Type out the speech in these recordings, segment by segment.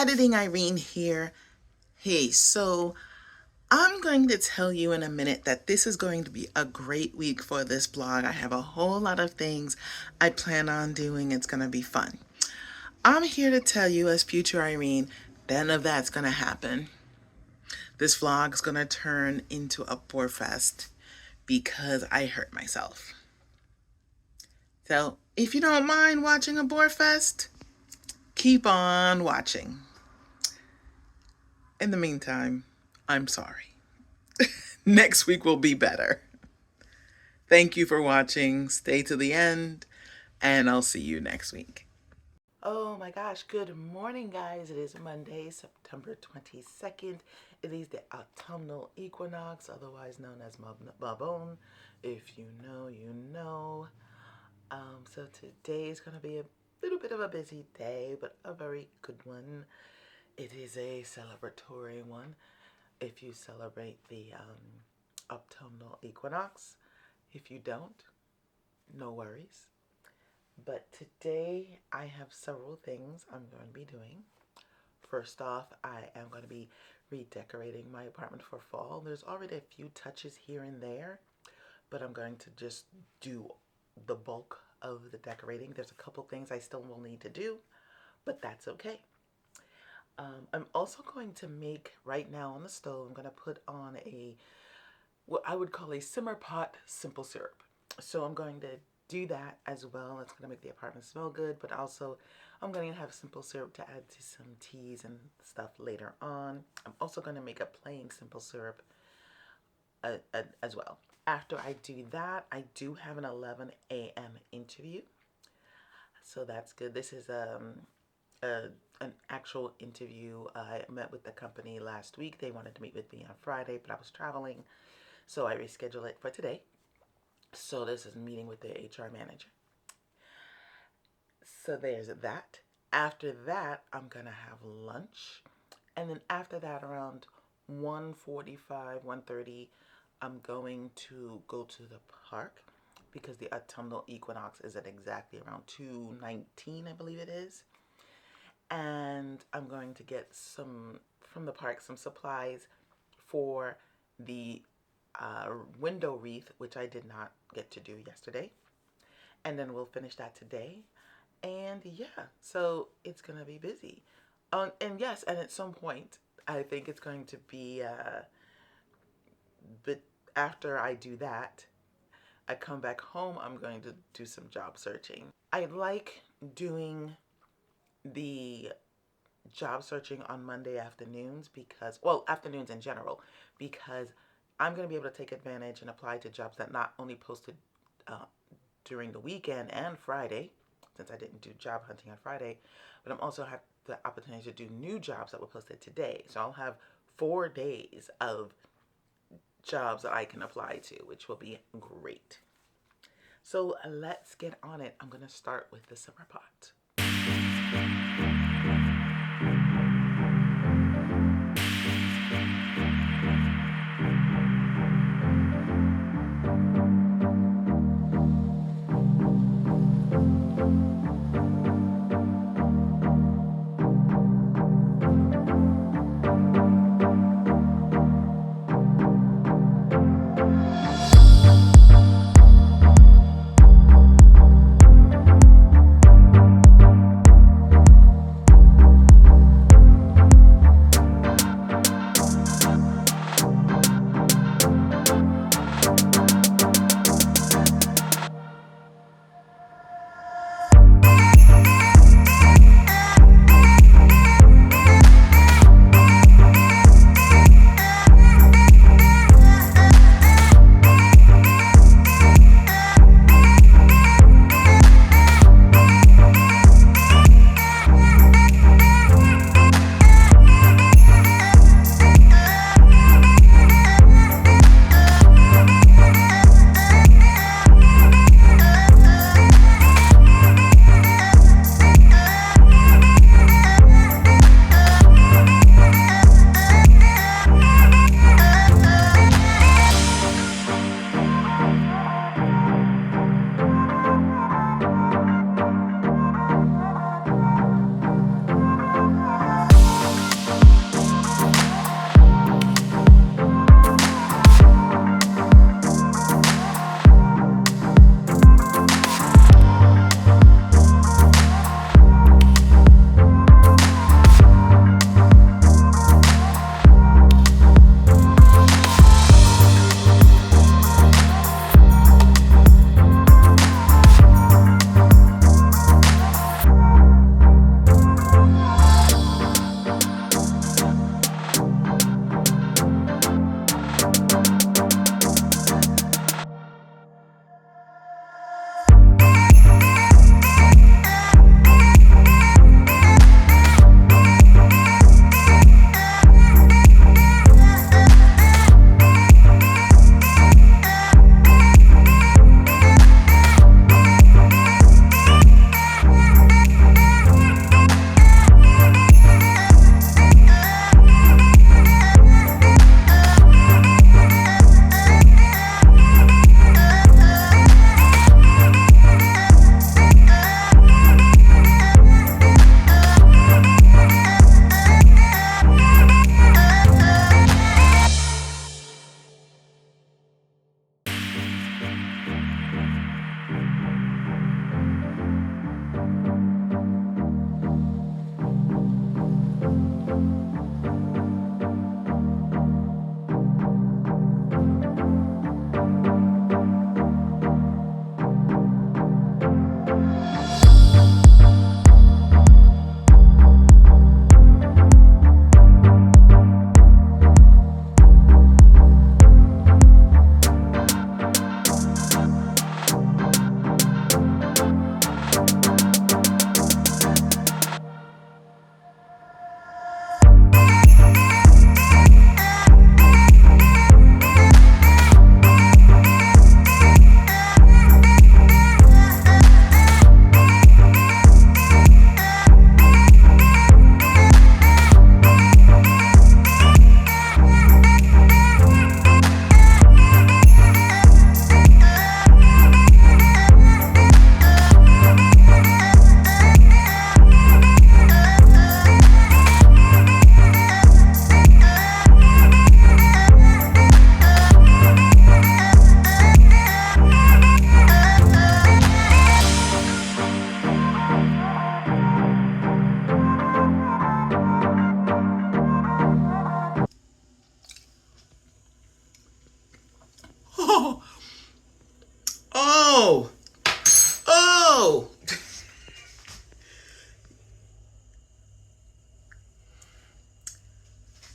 Editing Irene here. Hey, so I'm going to tell you in a minute that this is going to be a great week for this blog. I have a whole lot of things I plan on doing. It's going to be fun. I'm here to tell you, as future Irene, none of that's going to happen. This vlog is going to turn into a bore fest because I hurt myself. So if you don't mind watching a bore fest, keep on watching. In the meantime, I'm sorry. Next week will be better. Thank you for watching. Stay to the end, and I'll see you next week. Oh my gosh, good morning, guys. It is Monday, September 22nd. It is the autumnal equinox, otherwise known as Mabon. If you know, you know. So today is going to be a little bit of a busy day, but a very good one. It is a celebratory one if you celebrate the autumnal equinox. If you don't, no worries. But today I have several things I'm going to be doing. First off, I am going to be redecorating my apartment for fall. There's already a few touches here and there, but I'm going to just do the bulk of the decorating. There's a couple things I still will need to do, but that's okay. I'm also going to make, right now on the stove, I'm going to put on what I would call a simmer pot simple syrup. So I'm going to do that as well. It's going to make the apartment smell good, but also I'm going to have simple syrup to add to some teas and stuff later on. I'm also going to make a plain simple syrup as well. After I do that, I do have an 11 a.m. interview. So that's good. This is an actual interview. I met with the company last week. They wanted to meet with me on Friday, but I was traveling, so I rescheduled it for today. So this is a meeting with the HR manager. So there's that. After that, I'm going to have lunch. And then after that, around 1:45, 1:30, I'm going to go to the park because the autumnal equinox is at exactly around 2:19, I believe it is. And I'm going to get some from the park, some supplies for the window wreath, which I did not get to do yesterday. And then we'll finish that today. And yeah, so it's going to be busy. And yes, and at some point, I think it's going to be, but after I do that, I come back home, I'm going to do some job searching. I like doing the job searching on Monday afternoons because, well, afternoons in general, because I'm going to be able to take advantage and apply to jobs that not only posted during the weekend and Friday, since I didn't do job hunting on Friday, but I'm also have the opportunity to do new jobs that were posted today. So I'll have 4 days of jobs that I can apply to, which will be great. So let's get on it. I'm going to start with the simmer pot.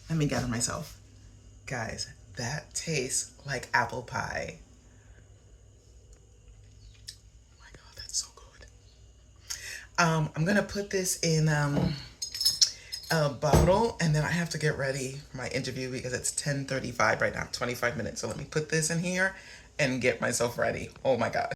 Let me gather myself. Guys, that tastes like apple pie. Oh my God, that's so good. I'm gonna put this in a bottle, and then I have to get ready for my interview because it's 10:35 right now, 25 minutes. So let me put this in here and get myself ready. Oh my God.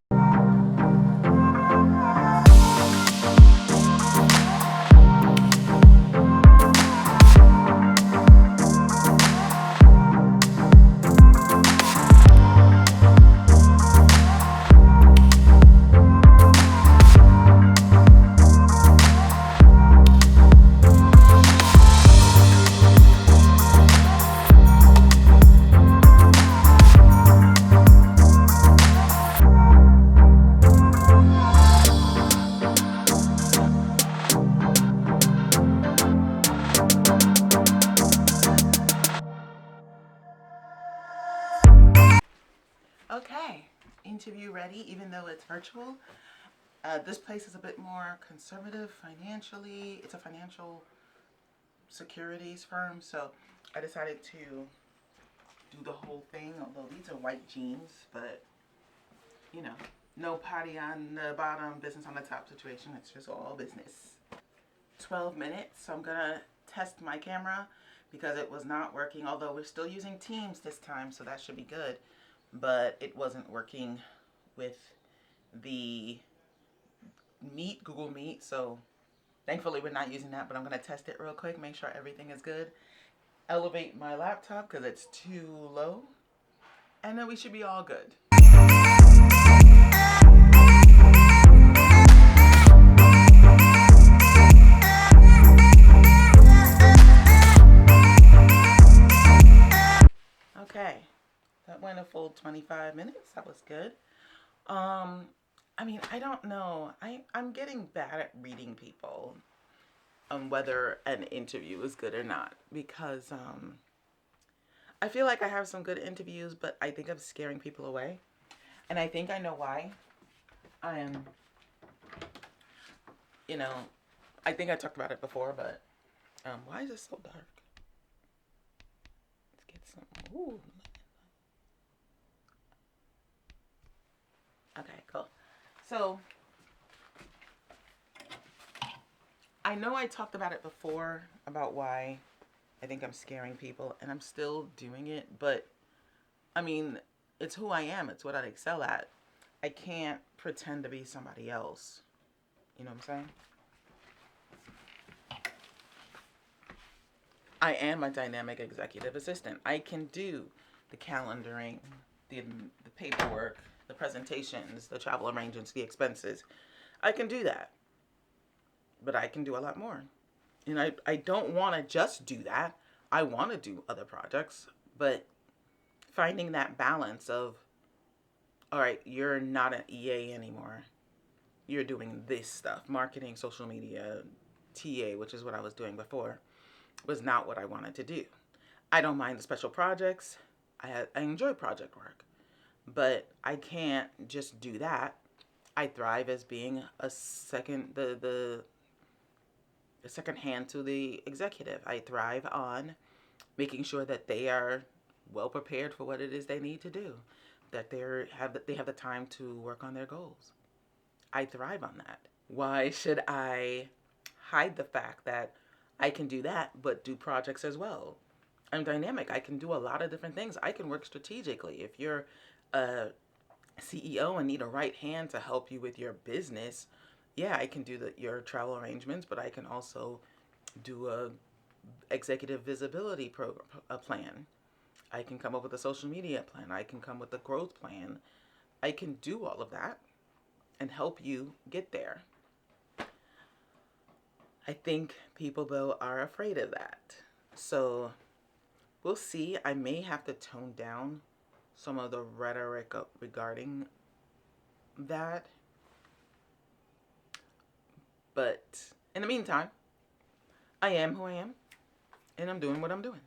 Okay, interview ready, even though it's virtual. This place is a bit more conservative financially. It's a financial securities firm, so I decided to do the whole thing, although these are white jeans, but you know, no party on the bottom, business on the top situation. It's just all business. 12 minutes, so I'm gonna test my camera because it was not working, although we're still using Teams this time, so that should be good. But it wasn't working with the Google Meet, so thankfully we're not using that, but I'm gonna test it real quick, make sure everything is good. Elevate my laptop because it's too low, and then we should be all good. Okay, that went a full 25 minutes. That was good. I mean, I don't know. I'm getting bad at reading people, whether an interview is good or not, because I feel like I have some good interviews, but I think I'm scaring people away, and I think I know why. I am, you know, I think I talked about it before, but why is it so dark? Let's get some. Ooh. Okay, cool. So, I know I talked about it before about why I think I'm scaring people, and I'm still doing it, but I mean, it's who I am, it's what I excel at. I can't pretend to be somebody else. You know what I'm saying? I am a dynamic executive assistant. I can do the calendaring, the paperwork, the presentations, the travel arrangements, the expenses. I can do that. But I can do a lot more. And I don't want to just do that. I want to do other projects, but finding that balance of, all right, you're not an EA anymore. You're doing this stuff, marketing, social media, TA, which is what I was doing before, was not what I wanted to do. I don't mind the special projects. I enjoy project work, but I can't just do that. I thrive as being a second, the second hand to the executive. I thrive on making sure that they are well prepared for what it is they need to do, that they have the time to work on their goals. I thrive on that. Why should I hide the fact that I can do that but do projects as well? I'm dynamic. I can do a lot of different things. I can work strategically. If you're a CEO and need a right hand to help you with your business, yeah, I can do your travel arrangements, but I can also do a executive visibility program, a plan. I can come up with a social media plan. I can come with a growth plan. I can do all of that and help you get there. I think people, though, are afraid of that. So we'll see. I may have to tone down some of the rhetoric regarding that. But in the meantime, I am who I am, and I'm doing what I'm doing.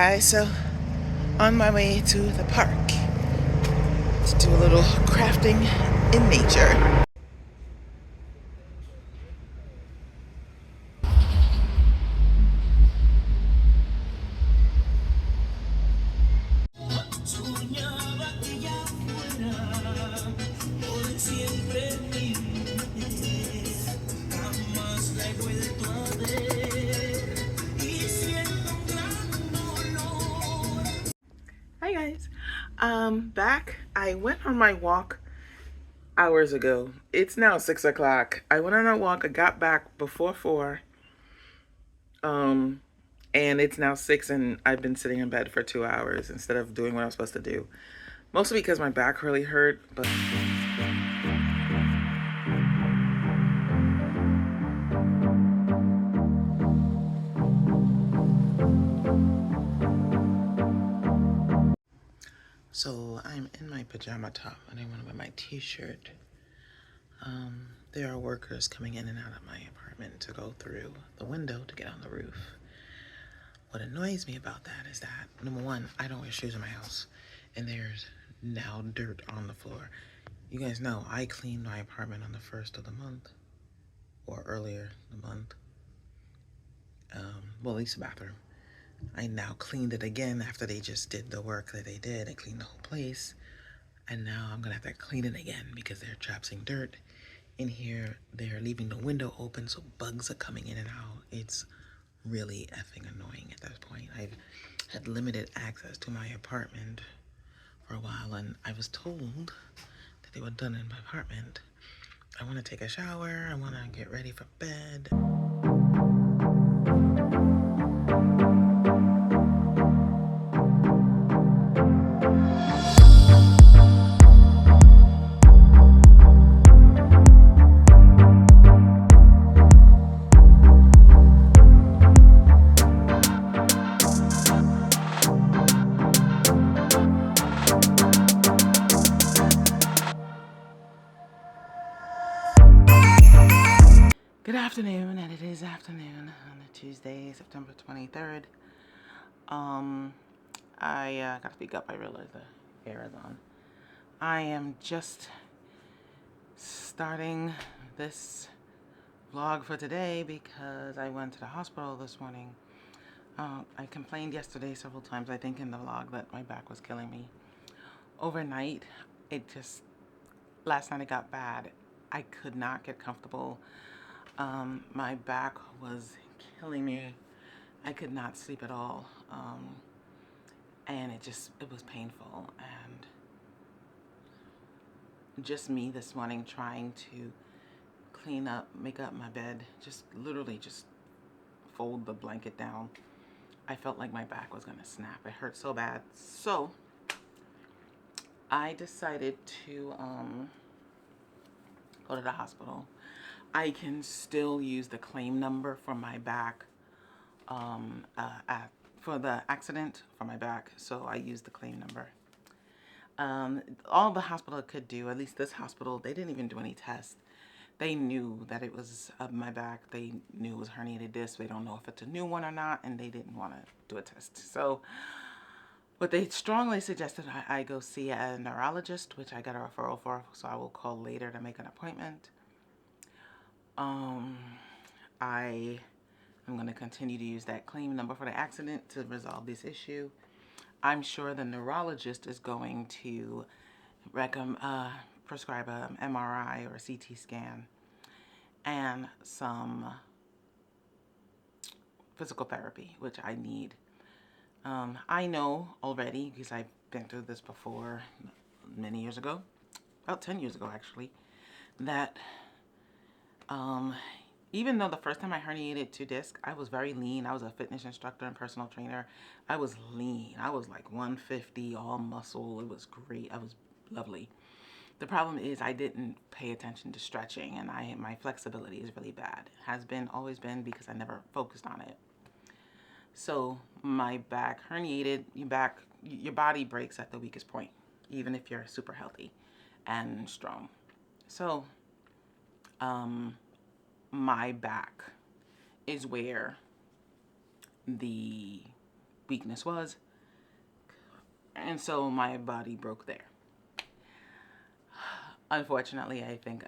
guys, so on my way to the park to do a little crafting in nature. Hi guys, back. I went on my walk hours ago. It's now 6 o'clock. I went on a walk. I got back before 4. Um, and it's now 6, and I've been sitting in bed for 2 hours instead of doing what I was supposed to do. Mostly because my back really hurt, but so I'm in my pajama top and I want to wear my t-shirt. There are workers coming in and out of my apartment to go through the window to get on the roof. What annoys me about that is that, number one, I don't wear shoes in my house, and there's now dirt on the floor. You guys know I cleaned my apartment on the 1st of the month, or earlier the month. Well, at least the bathroom. I now cleaned it again after they just did the work that they did and cleaned the whole place. And now I'm gonna have to clean it again because they're trapping dirt in here. They're leaving the window open so bugs are coming in and out. It's really effing annoying at this point. I've had limited access to my apartment for a while, and I was told that they were done in my apartment. I want to take a shower. I want to get ready for bed. Good afternoon, and it is afternoon on a Tuesday, September 23rd. I gotta speak up. I realize the air is on. I am just starting this vlog for today because I went to the hospital this morning. I complained yesterday several times, I think in the vlog, that my back was killing me. Overnight, last night it got bad. I could not get comfortable. My back was killing me. I could not sleep at all. And it was painful. And just me this morning trying to clean up, make up my bed, literally just fold the blanket down. I felt like my back was gonna snap. It hurt so bad. So I decided to go to the hospital. I can still use the claim number for my back, for the accident for my back, so I used the claim number. All the hospital could do, at least this hospital, they didn't even do any tests. They knew that it was my back. They knew it was herniated disc. They don't know if it's a new one or not, and they didn't want to do a test. So what they strongly suggested I go see a neurologist, which I got a referral for, so I will call later to make an appointment. I am going to continue to use that claim number for the accident to resolve this issue. I'm sure the neurologist is going to prescribe an MRI or a CT scan and some physical therapy, which I need. I know already, because I've been through this before many years ago, about 10 years ago actually, that even though the first time I herniated 2 discs, I was very lean. I was a fitness instructor and personal trainer. I was lean. I was like 150, all muscle. It was great. I was lovely. The problem is I didn't pay attention to stretching, and my flexibility is really bad. Has been, always been, because I never focused on it. So my back herniated. Your body breaks at the weakest point, even if you're super healthy and strong. So my back is where the weakness was. And so my body broke there. Unfortunately, I think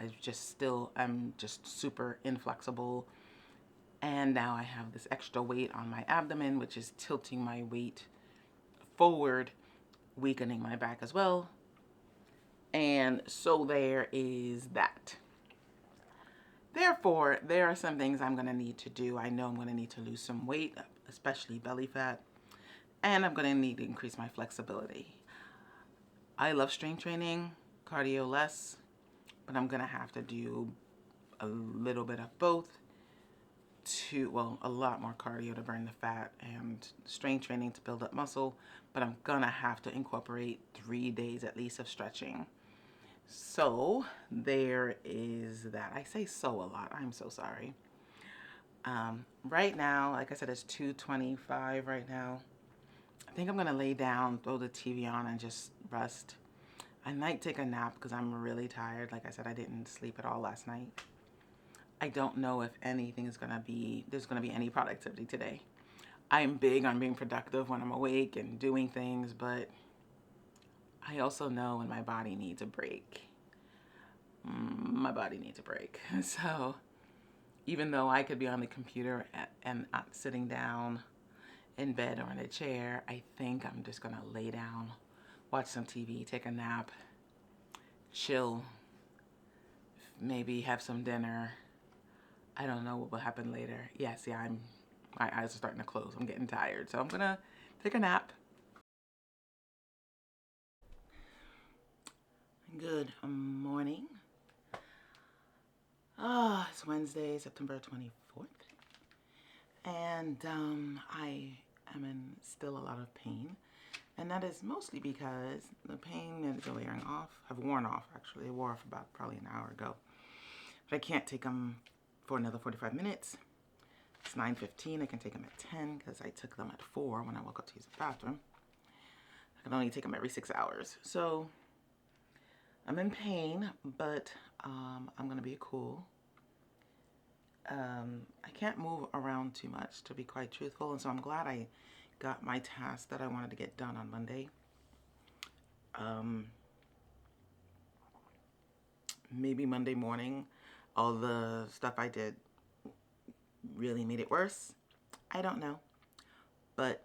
I'm just super inflexible. And now I have this extra weight on my abdomen, which is tilting my weight forward, weakening my back as well. And so there is that. Therefore, there are some things I'm going to need to do. I know I'm going to need to lose some weight, especially belly fat, and I'm going to need to increase my flexibility. I love strength training, cardio less, but I'm going to have to do a little bit of both a lot more cardio to burn the fat and strength training to build up muscle, but I'm going to have to incorporate 3 days at least of stretching. So there is that. I say so a lot. I'm so sorry. Right now, like I said, it's 2:25 right now. I think I'm going to lay down, throw the TV on, and just rest. I might take a nap because I'm really tired. Like I said, I didn't sleep at all last night. I don't know if there's going to be any productivity today. I'm big on being productive when I'm awake and doing things, but I also know when my body needs a break. My body needs a break. So even though I could be on the computer and sitting down in bed or in a chair, I think I'm just going to lay down, watch some TV, take a nap, chill, maybe have some dinner. I don't know what will happen later. Yeah, see, my eyes are starting to close. I'm getting tired. So I'm going to take a nap. Good morning. It's Wednesday, September 24th. And I am in still a lot of pain. And that is mostly because the pain is wearing off. Have worn off, actually. It wore off about probably an hour ago. But I can't take them for another 45 minutes. It's 9:15. I can take them at 10 because I took them at 4 when I woke up to use the bathroom. I can only take them every 6 hours. So I'm in pain, but I'm going to be cool. I can't move around too much, to be quite truthful, and so I'm glad I got my task that I wanted to get done on Monday. Maybe Monday morning, all the stuff I did really made it worse. I don't know, but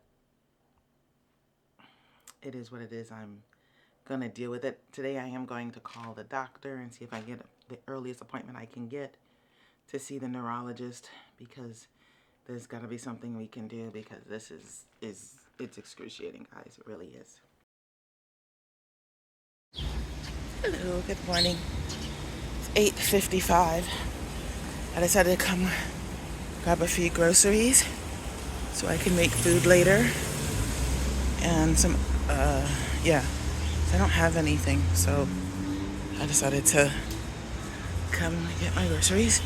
it is what it is. I'm gonna deal with it. Today I am going to call the doctor and see if I get the earliest appointment I can get to see the neurologist, because there's got to be something we can do, because this it's excruciating, guys. It really is. Hello, good morning. It's 8:55. I decided to come grab a few groceries so I can make food later. And some, I don't have anything, so I decided to come get my groceries.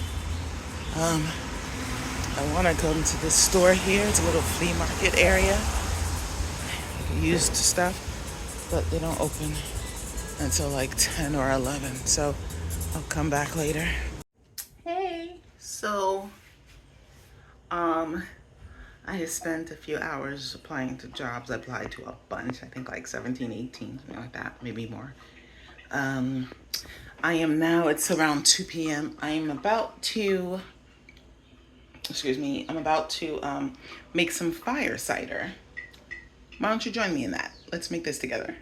I want to go into this store here. It's a little flea market area. Used stuff, but they don't open until like 10 or 11. So I'll come back later. Hey, so I have spent a few hours applying to jobs. I applied to a bunch, I think like 17, 18, something like that, maybe more. It's around 2 p.m. I'm about to make some fire cider. Why don't you join me in that? Let's make this together.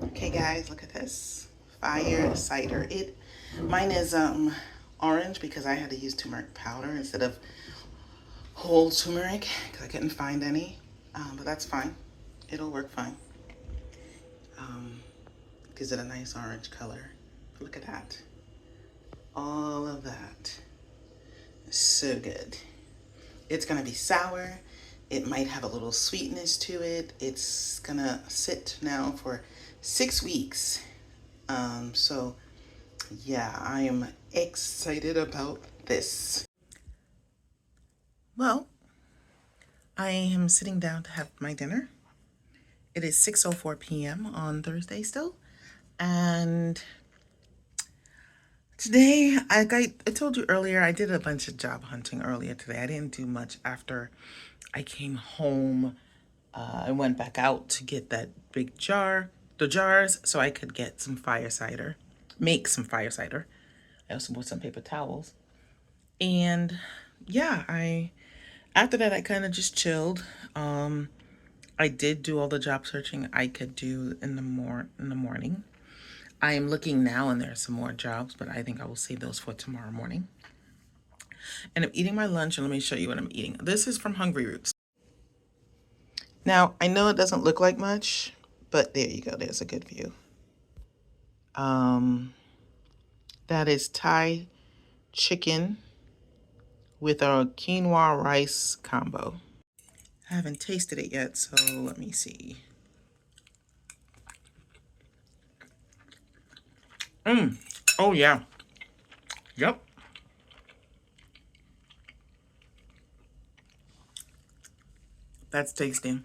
Okay guys, look at this. Fire cider. Mine is orange because I had to use turmeric powder instead of whole turmeric because I couldn't find any. But that's fine. It'll work fine. Gives it a nice orange color. Look at that. All of that. So good. It's gonna be sour. It might have a little sweetness to it. It's gonna sit now for 6 weeks. So yeah, I am excited about this. Well, I am sitting down to have my dinner. It is 6:04 p.m. on Thursday still. And today, I told you earlier, I did a bunch of job hunting earlier today. I didn't do much after I came home. I went back out to get that big jar, the jars, so I could get some fire cider, make some fire cider. I also bought some paper towels. And yeah, after that I kind of just chilled. I did do all the job searching I could do in the morning. I am looking now and there are some more jobs, but I think I will save those for tomorrow morning. And I'm eating my lunch, and let me show you what I'm eating. This is from Hungry Roots. Now, I know it doesn't look like much, but there you go. There's a good view. That is Thai chicken with our quinoa rice combo. I haven't tasted it yet, so let me see. Oh yeah. Yep. That's tasty.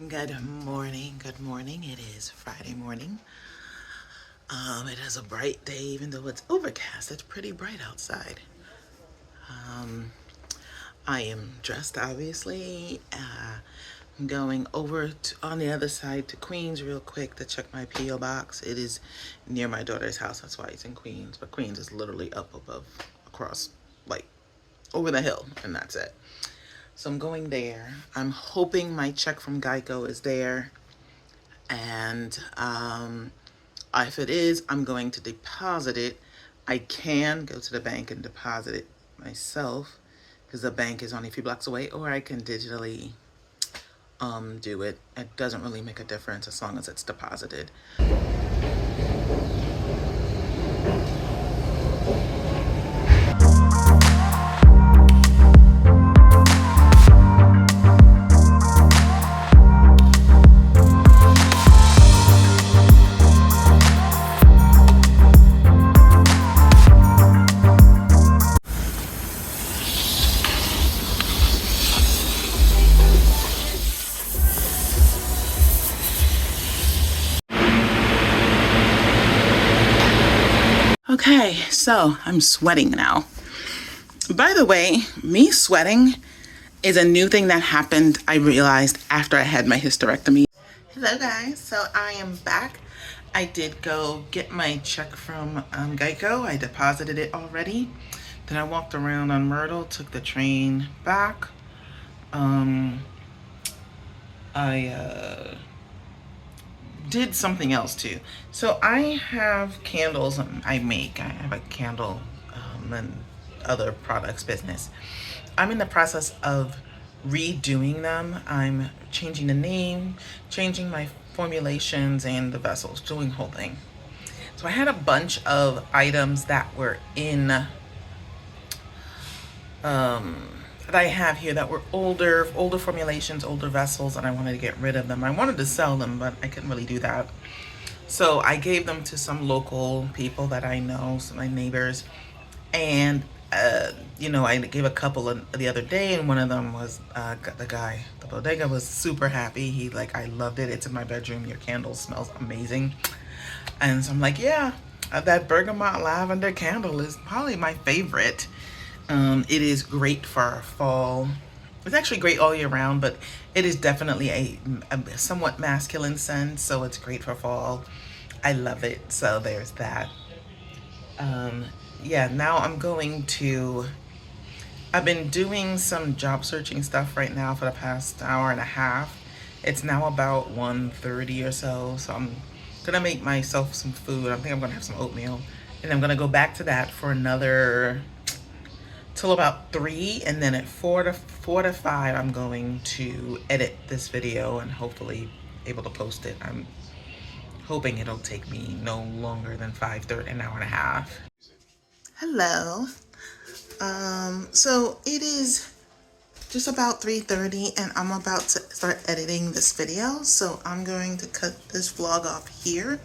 Good morning. Good morning. It is Friday morning. It is a bright day, even though it's overcast. It's pretty bright outside. I am dressed, obviously. I'm going over on the other side to Queens real quick to check my P.O. box. It is near my daughter's house. That's why it's in Queens. But Queens is literally up above, across, like, over the hill, and that's it. So I'm going there. I'm hoping my check from Geico is there. And if it is, I'm going to deposit it. I can go to the bank and deposit it myself because the bank is only a few blocks away, or I can digitally do it. It doesn't really make a difference as long as it's deposited. Okay, so I'm sweating now. By the way, me sweating is a new thing that happened, I realized, after I had my hysterectomy. Hello guys, so I am back. I did go get my check from Geico. I deposited it already. Then I walked around on Myrtle, took the train back. I did something else too. So I have candles I make. I have a candle and other products business. I'm in the process of redoing them. I'm changing the name, changing my formulations and the vessels, doing the whole thing. So I had a bunch of items that were in that I have here that were older formulations, older vessels, and I wanted to get rid of them. I wanted to sell them, but I couldn't really do that. So I gave them to some local people that I know, some of my neighbors, and I gave a couple the other day, and one of them was the guy, the bodega, was super happy. He I loved it. It's in my bedroom. Your candle smells amazing. And so I'm like, yeah, that bergamot lavender candle is probably my favorite. It is great for fall. It's actually great all year round, but it is definitely a somewhat masculine scent, so it's great for fall. I love it. So there's that. Yeah, now I've been doing some job searching stuff right now for the past hour and a half. It's now about 1:30 or so, so I'm gonna make myself some food. I think I'm gonna have some oatmeal And I'm gonna go back to that for another till about 3, and then at 4 to 5 I'm going to edit this video and hopefully able to post it. I'm hoping it'll take me no longer than 5:30, an hour and a half. Hello. So it is just about 3:30 and I'm about to start editing this video. So I'm going to cut this vlog off here.